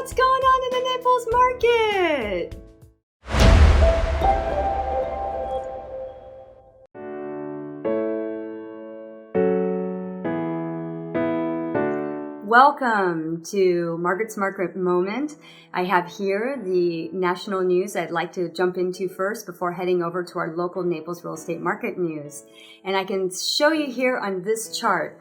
what's going on in the Naples market? Welcome to Margaret's Market Moment. I have here the national news I'd like to jump into first before heading over to our local Naples real estate market news. And I can show you here on this chart,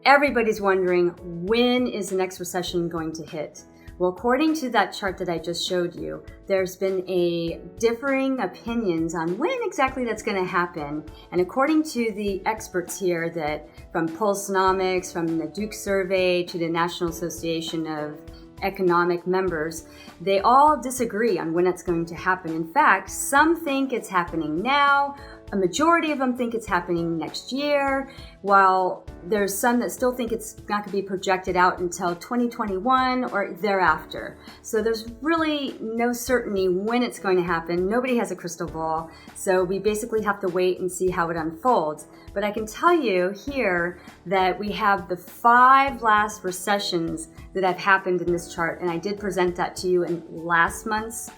everybody's wondering, when is the next recession going to hit? Well, according to that chart that I just showed you, there's been a differing opinions on when exactly that's going to happen. And according to the experts here, that from Pulsenomics, from the Duke Survey to the National Association of Economic Members, they all disagree on when it's going to happen. In fact, some think it's happening now. A majority of them think it's happening next year, while there's some that still think it's not going to be projected out until 2021 or thereafter. So there's really no certainty when it's going to happen. Nobody has a crystal ball, so we basically have to wait and see how it unfolds. But I can tell you here that we have the 5 last recessions that have happened in this chart, and I did present that to you in last month's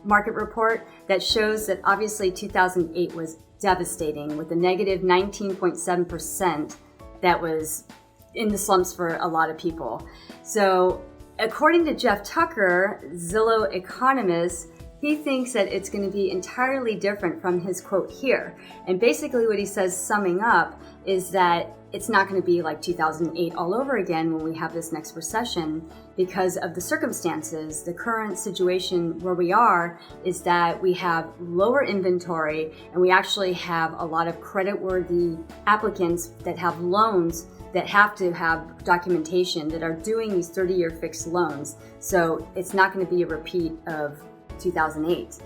market report that shows that obviously 2008 was devastating with a negative 19.7% that was in the slumps for a lot of people. So according to Jeff Tucker, Zillow economist, he thinks that it's going to be entirely different from his quote here. And basically what he says, summing up, is that it's not going to be like 2008 all over again when we have this next recession, because of the circumstances. The current situation where we are is that we have lower inventory, and we actually have a lot of creditworthy applicants that have loans that have to have documentation, that are doing these 30-year fixed loans. So it's not going to be a repeat of 2008.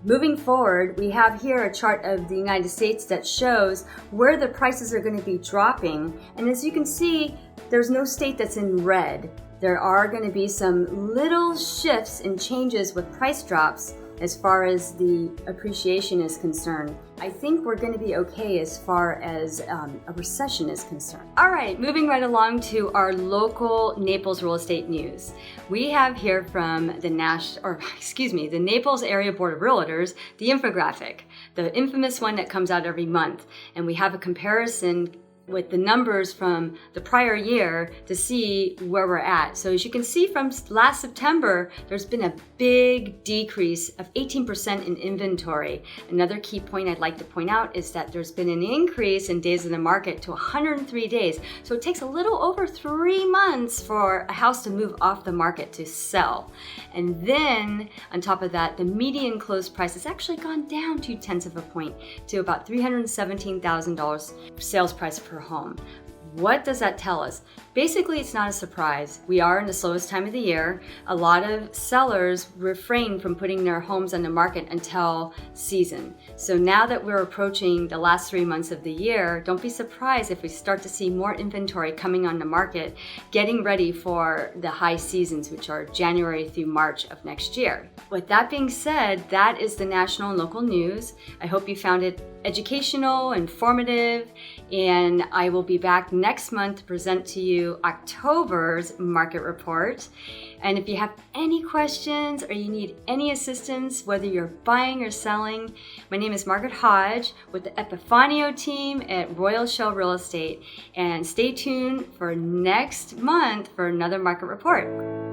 Moving forward, we have here a chart of the United States that shows where the prices are going to be dropping. And as you can see, there's no state that's in red. There are going to be some little shifts and changes with price drops as far as the appreciation is concerned. I think we're going to be okay as far as a recession is concerned. All right, moving right along to our local Naples real estate news. We have here from the Naples Area Board of Realtors, the infographic, the infamous one that comes out every month. And we have a comparison with the numbers from the prior year to see where we're at. So as you can see from last September, there's been a big decrease of 18% in inventory. Another key point I'd like to point out is that there's been an increase in days in the market to 103 days. So it takes a little over 3 months for a house to move off the market to sell. And then on top of that, the median closed price has actually gone down 0.2 of a point to about $317,000 sales price per home. What does that tell us? Basically, it's not a surprise. We are in the slowest time of the year. A lot of sellers refrain from putting their homes on the market until season. So now that we're approaching the last 3 months of the year, don't be surprised if we start to see more inventory coming on the market, getting ready for the high seasons, which are January through March of next year. With that being said, that is the national and local news. I hope you found it educational, informative, and I will be back next month to present to you October's market report. And if you have any questions or you need any assistance, whether you're buying or selling, my name is Margaret Hodge with the Epifanio team at Royal Shell Real Estate. And stay tuned for next month for another market report.